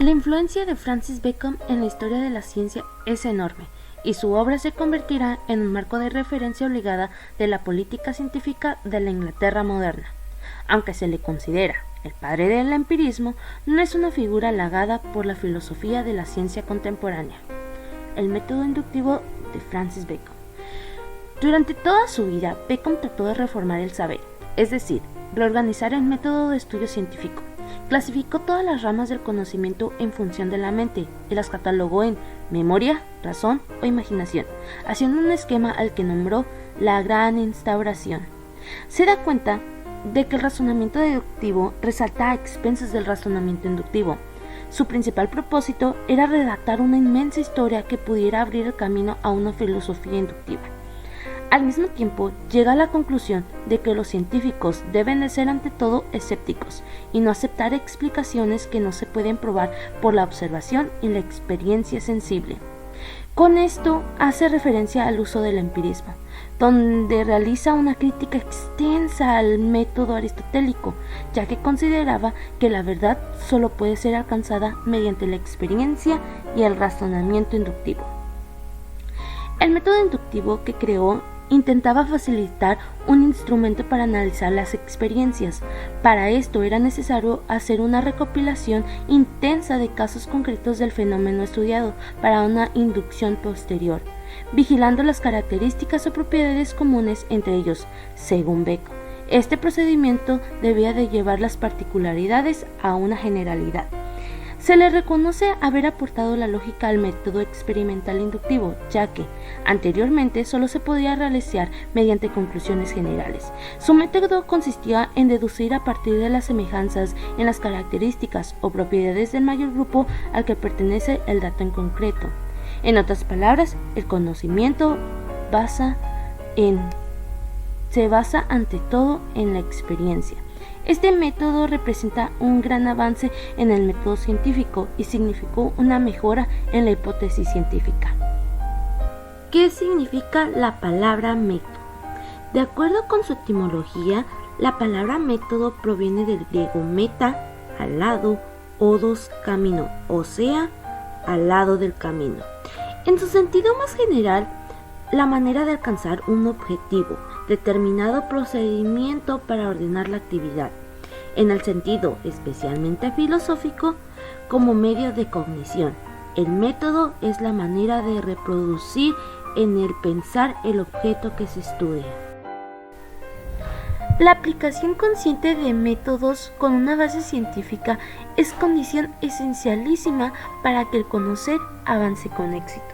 La influencia de Francis Bacon en la historia de la ciencia es enorme, y su obra se convertirá en un marco de referencia obligada de la política científica de la Inglaterra moderna. Aunque se le considera el padre del empirismo, no es una figura halagada por la filosofía de la ciencia contemporánea. El método inductivo de Francis Bacon. Durante toda su vida, Bacon trató de reformar el saber, es decir, reorganizar el método de estudio científico. Clasificó todas las ramas del conocimiento en función de la mente y las catalogó en memoria, razón o imaginación, haciendo un esquema al que nombró la Gran Instauración. Se da cuenta de que el razonamiento deductivo resalta a expensas del razonamiento inductivo. Su principal propósito era redactar una inmensa historia que pudiera abrir el camino a una filosofía inductiva. Al mismo tiempo, llega a la conclusión de que los científicos deben de ser ante todo escépticos y no aceptar explicaciones que no se pueden probar por la observación y la experiencia sensible. Con esto hace referencia al uso del empirismo, donde realiza una crítica extensa al método aristotélico, ya que consideraba que la verdad solo puede ser alcanzada mediante la experiencia y el razonamiento inductivo. El método inductivo que creó intentaba facilitar un instrumento para analizar las experiencias. Para esto era necesario hacer una recopilación intensa de casos concretos del fenómeno estudiado para una inducción posterior, vigilando las características o propiedades comunes entre ellos, según Bacon. Este procedimiento debía de llevar las particularidades a una generalidad. Se le reconoce haber aportado la lógica al método experimental inductivo, ya que anteriormente solo se podía realizar mediante conclusiones generales. Su método consistía en deducir a partir de las semejanzas en las características o propiedades del mayor grupo al que pertenece el dato en concreto. En otras palabras, el conocimiento se basa ante todo en la experiencia. Este método representa un gran avance en el método científico y significó una mejora en la hipótesis científica. ¿Qué significa la palabra método? De acuerdo con su etimología, la palabra método proviene del griego meta, al lado, odos, camino, o sea, al lado del camino. En su sentido más general, la manera de alcanzar un objetivo, determinado procedimiento para ordenar la actividad. En el sentido especialmente filosófico, como medio de cognición, el método es la manera de reproducir en el pensar el objeto que se estudia. La aplicación consciente de métodos con una base científica es condición esencialísima para que el conocer avance con éxito.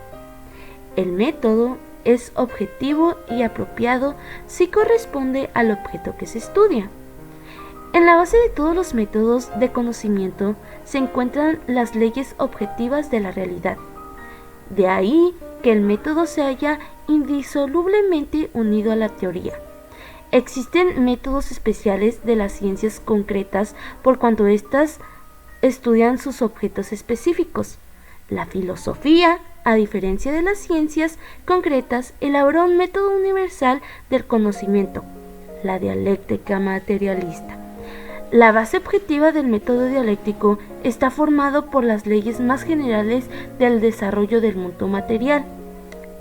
El método es objetivo y apropiado si corresponde al objeto que se estudia. En la base de todos los métodos de conocimiento se encuentran las leyes objetivas de la realidad. De ahí que el método se haya indisolublemente unido a la teoría. Existen métodos especiales de las ciencias concretas por cuanto éstas estudian sus objetos específicos. La filosofía, a diferencia de las ciencias concretas, elaboró un método universal del conocimiento, la dialéctica materialista. La base objetiva del método dialéctico está formado por las leyes más generales del desarrollo del mundo material.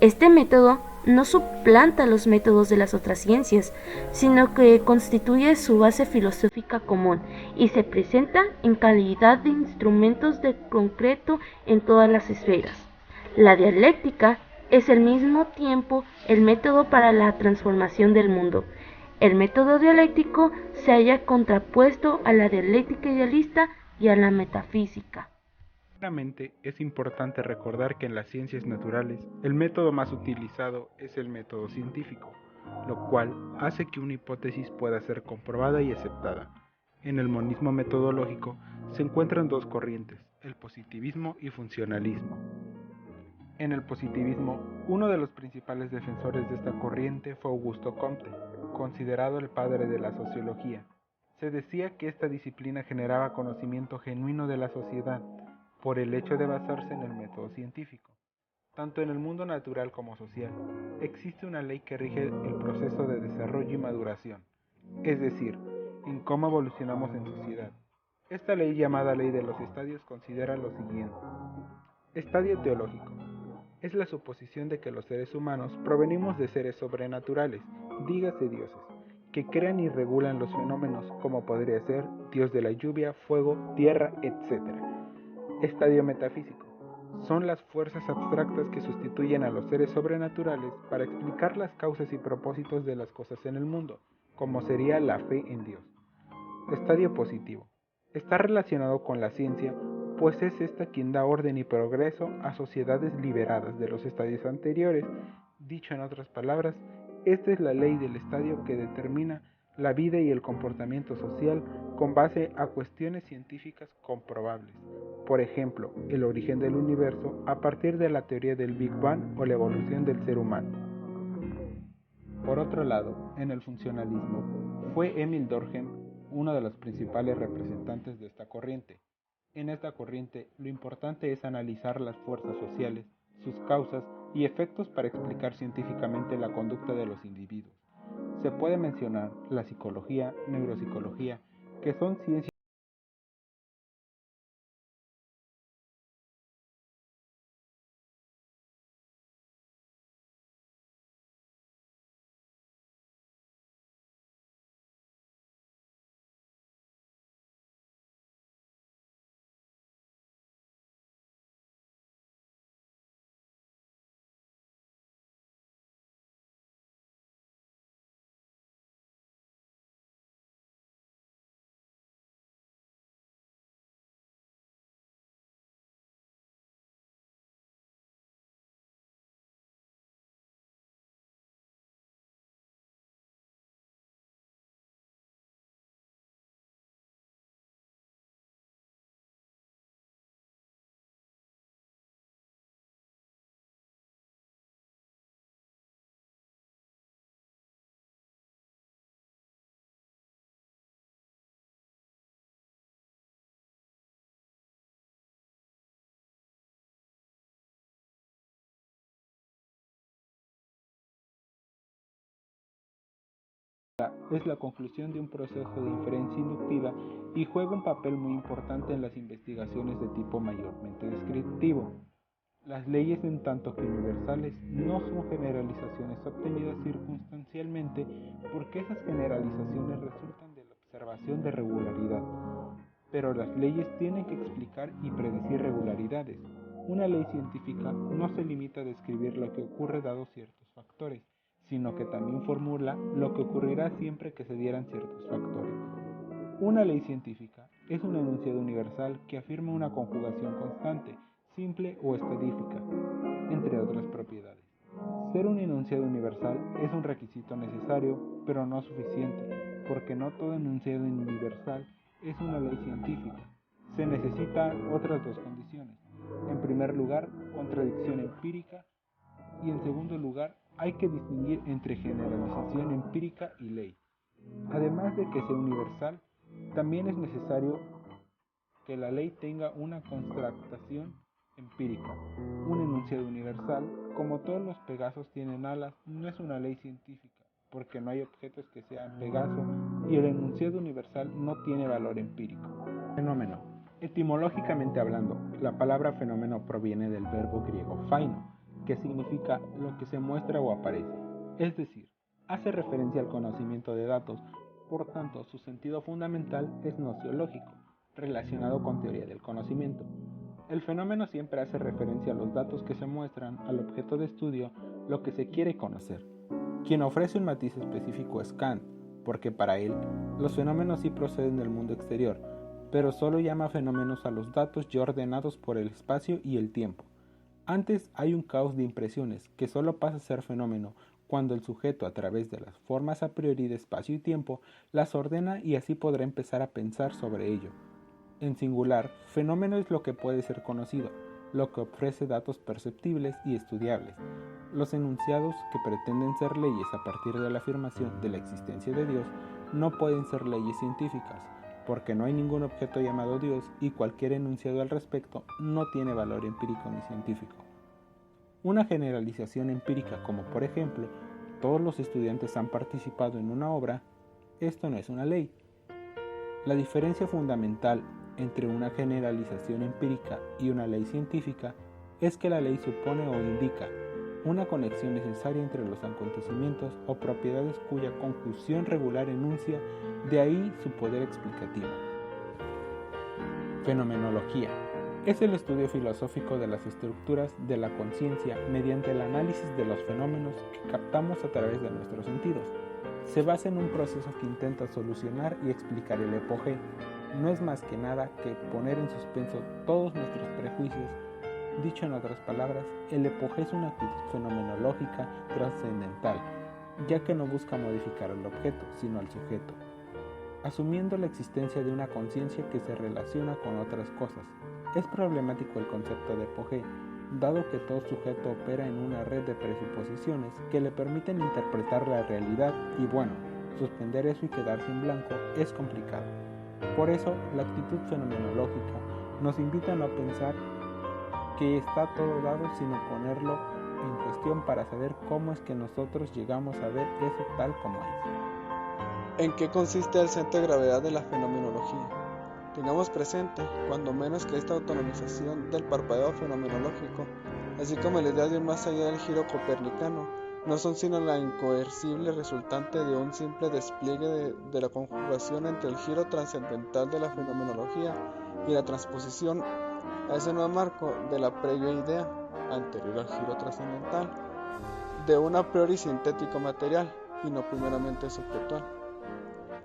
Este método no suplanta los métodos de las otras ciencias, sino que constituye su base filosófica común y se presenta en calidad de instrumentos de concreto en todas las esferas. La dialéctica es al mismo tiempo el método para la transformación del mundo. El método dialéctico se halla contrapuesto a la dialéctica idealista y a la metafísica. Primeramente, es importante recordar que en las ciencias naturales el método más utilizado es el método científico, lo cual hace que una hipótesis pueda ser comprobada y aceptada. En el monismo metodológico se encuentran dos corrientes, el positivismo y funcionalismo. En el positivismo, uno de los principales defensores de esta corriente fue Augusto Comte, considerado el padre de la sociología. Se decía que esta disciplina generaba conocimiento genuino de la sociedad, por el hecho de basarse en el método científico. Tanto en el mundo natural como social, existe una ley que rige el proceso de desarrollo y maduración, es decir, en cómo evolucionamos en sociedad. Esta ley llamada ley de los estadios considera lo siguiente. Estadio teológico. Es la suposición de que los seres humanos provenimos de seres sobrenaturales, dígase dioses, que crean y regulan los fenómenos como podría ser Dios de la lluvia, fuego, tierra, etc. Estadio metafísico. Son las fuerzas abstractas que sustituyen a los seres sobrenaturales para explicar las causas y propósitos de las cosas en el mundo, como sería la fe en Dios. Estadio positivo. Está relacionado con la ciencia, pues es esta quien da orden y progreso a sociedades liberadas de los estadios anteriores. Dicho en otras palabras, esta es la ley del estadio que determina la vida y el comportamiento social con base a cuestiones científicas comprobables. Por ejemplo, el origen del universo a partir de la teoría del Big Bang o la evolución del ser humano. Por otro lado, en el funcionalismo, fue Emil Durkheim uno de los principales representantes de esta corriente. En esta corriente, lo importante es analizar las fuerzas sociales, sus causas y efectos para explicar científicamente la conducta de los individuos. Se puede mencionar la psicología, neuropsicología, que son ciencias es la conclusión de un proceso de inferencia inductiva y juega un papel muy importante en las investigaciones de tipo mayormente descriptivo. Las leyes, en tanto que universales, no son generalizaciones obtenidas circunstancialmente porque esas generalizaciones resultan de la observación de regularidad. Pero las leyes tienen que explicar y predecir regularidades. Una ley científica no se limita a describir lo que ocurre dados ciertos factores, sino que también formula lo que ocurrirá siempre que se dieran ciertos factores. Una ley científica es un enunciado universal que afirma una conjugación constante, simple o estadística, entre otras propiedades. Ser un enunciado universal es un requisito necesario, pero no suficiente, porque no todo enunciado universal es una ley científica. Se necesitan otras dos condiciones. En primer lugar, contradicción empírica y en segundo lugar, hay que distinguir entre generalización empírica y ley. Además de que sea universal, también es necesario que la ley tenga una contractación empírica. Un enunciado universal, como todos los Pegasos tienen alas, no es una ley científica, porque no hay objetos que sean Pegaso y el enunciado universal no tiene valor empírico. Fenómeno. Etimológicamente hablando, la palabra fenómeno proviene del verbo griego phaino, que significa lo que se muestra o aparece, es decir, hace referencia al conocimiento de datos, por tanto su sentido fundamental es nociológico, relacionado con teoría del conocimiento. El fenómeno siempre hace referencia a los datos que se muestran al objeto de estudio, lo que se quiere conocer. Quien ofrece un matiz específico es Kant, porque para él los fenómenos sí proceden del mundo exterior, pero solo llama fenómenos a los datos ya ordenados por el espacio y el tiempo. Antes hay un caos de impresiones que solo pasa a ser fenómeno cuando el sujeto, a través de las formas a priori de espacio y tiempo, las ordena y así podrá empezar a pensar sobre ello. En singular, fenómeno es lo que puede ser conocido, lo que ofrece datos perceptibles y estudiables. Los enunciados que pretenden ser leyes a partir de la afirmación de la existencia de Dios no pueden ser leyes científicas, porque no hay ningún objeto llamado Dios y cualquier enunciado al respecto no tiene valor empírico ni científico. Una generalización empírica como por ejemplo, todos los estudiantes han participado en una obra, esto no es una ley. La diferencia fundamental entre una generalización empírica y una ley científica es que la ley supone o indica una conexión necesaria entre los acontecimientos o propiedades cuya conjunción regular enuncia, de ahí su poder explicativo. Fenomenología es el estudio filosófico de las estructuras de la conciencia mediante el análisis de los fenómenos que captamos a través de nuestros sentidos. Se basa en un proceso que intenta solucionar y explicar el epogé. No es más que nada que poner en suspenso todos nuestros prejuicios. Dicho en otras palabras, el epogé es una actitud fenomenológica trascendental, ya que no busca modificar al objeto, sino al sujeto, asumiendo la existencia de una conciencia que se relaciona con otras cosas. Es problemático el concepto de epogé, dado que todo sujeto opera en una red de presuposiciones que le permiten interpretar la realidad y bueno, suspender eso y quedarse en blanco es complicado. Por eso, la actitud fenomenológica nos invita a no pensar que está todo dado, sino ponerlo en cuestión para saber cómo es que nosotros llegamos a ver eso tal como es. ¿En qué consiste el centro de gravedad de la fenomenología? Tengamos presente, cuando menos, que esta autonomización del parpadeo fenomenológico, así como la idea de un más allá del giro copernicano, no son sino la incoercible resultante de un simple despliegue de la conjugación entre el giro trascendental de la fenomenología y la transposición a ese nuevo marco de la previa idea, anterior al giro trascendental, de un a priori sintético material y no primeramente subjetual.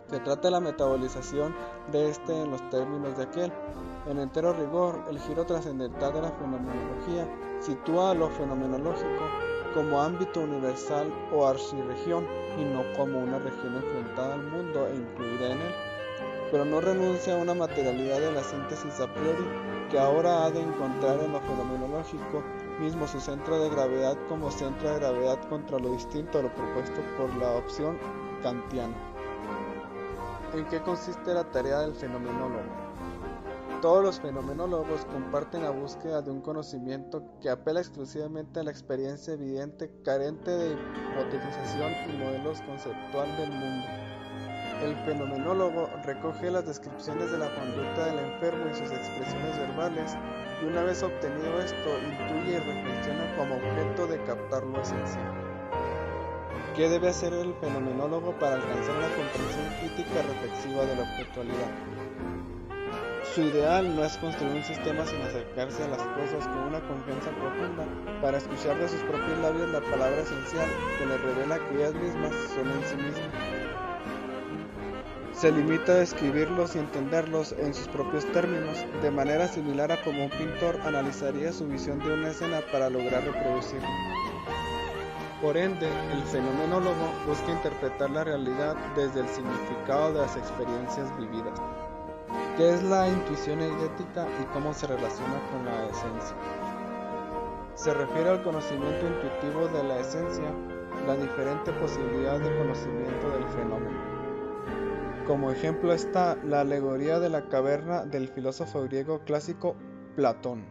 Se trata de la metabolización de este en los términos de aquel. En entero rigor, el giro trascendental de la fenomenología sitúa a lo fenomenológico como ámbito universal o archirregión y no como una región enfrentada al mundo e incluida en él, pero no renuncia a una materialidad de la síntesis a priori que ahora ha de encontrar en lo fenomenológico mismo su centro de gravedad como centro de gravedad contra lo distinto a lo propuesto por la opción kantiana. ¿En qué consiste la tarea del fenomenólogo? Todos los fenomenólogos comparten la búsqueda de un conocimiento que apela exclusivamente a la experiencia evidente, carente de hipotetización y modelos conceptual del mundo. El fenomenólogo recoge las descripciones de la conducta del enfermo y sus expresiones verbales, y una vez obtenido esto, intuye y reflexiona como objeto de captar lo esencial. ¿Qué debe hacer el fenomenólogo para alcanzar una comprensión crítica reflexiva de la objetualidad? Su ideal no es construir un sistema sin acercarse a las cosas con una confianza profunda para escuchar de sus propios labios la palabra esencial que le revela que ellas mismas son en sí mismas. Se limita a describirlos y entenderlos en sus propios términos, de manera similar a como un pintor analizaría su visión de una escena para lograr reproducirla. Por ende, el fenomenólogo busca interpretar la realidad desde el significado de las experiencias vividas. ¿Qué es la intuición eidética y cómo se relaciona con la esencia? Se refiere al conocimiento intuitivo de la esencia, la diferente posibilidad de conocimiento del fenómeno. Como ejemplo está la alegoría de la caverna del filósofo griego clásico Platón.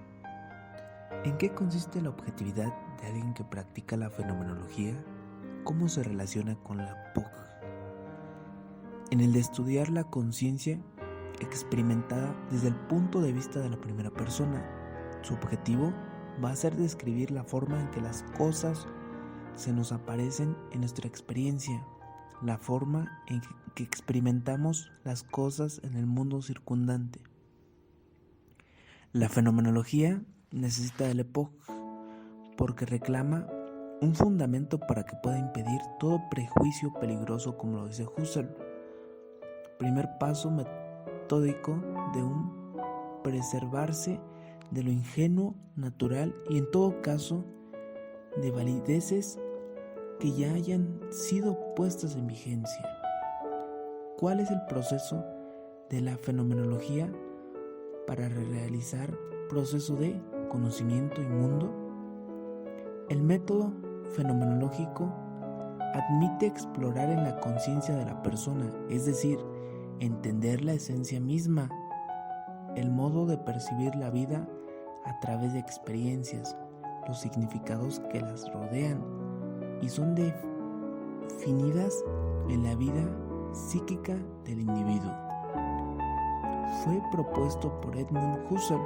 ¿En qué consiste la objetividad de alguien que practica la fenomenología? ¿Cómo se relaciona con la POC? En el de estudiar la conciencia experimentada desde el punto de vista de la primera persona. Su objetivo va a ser describir la forma en que las cosas se nos aparecen en nuestra experiencia, la forma en que experimentamos las cosas en el mundo circundante. La fenomenología necesita del EPOC porque reclama un fundamento para que pueda impedir todo prejuicio peligroso, como lo dice Husserl. Primer paso metódico de un preservarse de lo ingenuo, natural y en todo caso de valideces que ya hayan sido puestas en vigencia. ¿Cuál es el proceso de la fenomenología para realizar proceso de conocimiento y mundo? El método fenomenológico admite explorar en la conciencia de la persona, es decir, entender la esencia misma, el modo de percibir la vida a través de experiencias, los significados que las rodean y son definidas en la vida psíquica del individuo. fue propuesto por Edmund Husserl.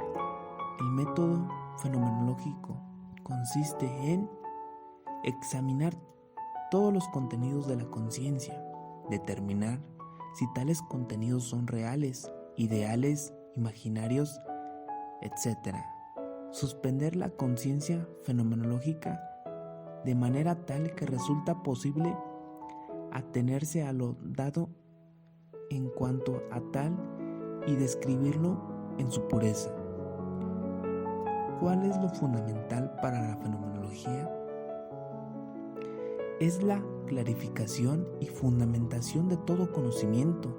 El método fenomenológico consiste en examinar todos los contenidos de la conciencia, determinar si tales contenidos son reales, ideales, imaginarios, etc. Suspender la conciencia fenomenológica de manera tal que resulta posible atenerse a lo dado en cuanto a tal y describirlo en su pureza. ¿Cuál es lo fundamental para la fenomenología? Es la clarificación y fundamentación de todo conocimiento,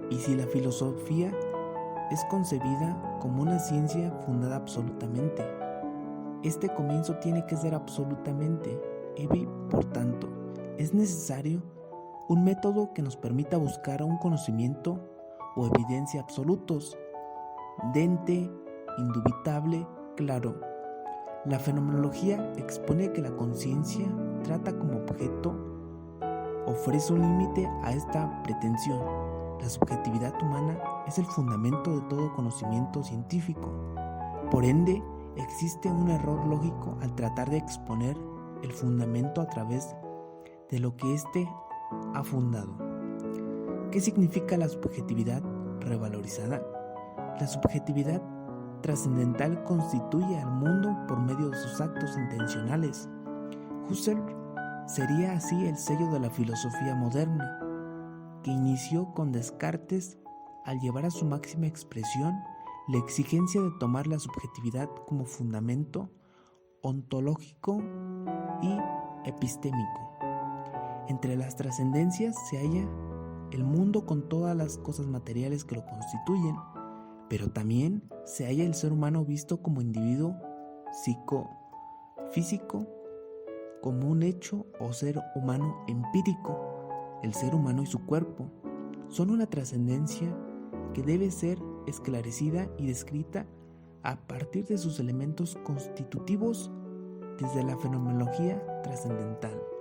y si la filosofía es concebida como una ciencia fundada absolutamente, este comienzo tiene que ser absolutamente, y por tanto, es necesario un método que nos permita buscar un conocimiento o evidencia absolutos, dente, indubitable, claro. La fenomenología expone que la conciencia trata como objeto, ofrece un límite a esta pretensión. La subjetividad humana es el fundamento de todo conocimiento científico. Por ende, existe un error lógico al tratar de exponer el fundamento a través de lo que éste ha fundado. ¿Qué significa la subjetividad revalorizada? La subjetividad trascendental constituye al mundo por medio de sus actos intencionales. Husserl sería así el sello de la filosofía moderna, que inició con Descartes al llevar a su máxima expresión la exigencia de tomar la subjetividad como fundamento ontológico y epistémico. Entre las trascendencias se halla el mundo con todas las cosas materiales que lo constituyen, pero también se halla el ser humano visto como individuo psicofísico, como un hecho o ser humano empírico. El ser humano y su cuerpo son una trascendencia que debe ser esclarecida y descrita a partir de sus elementos constitutivos desde la fenomenología trascendental.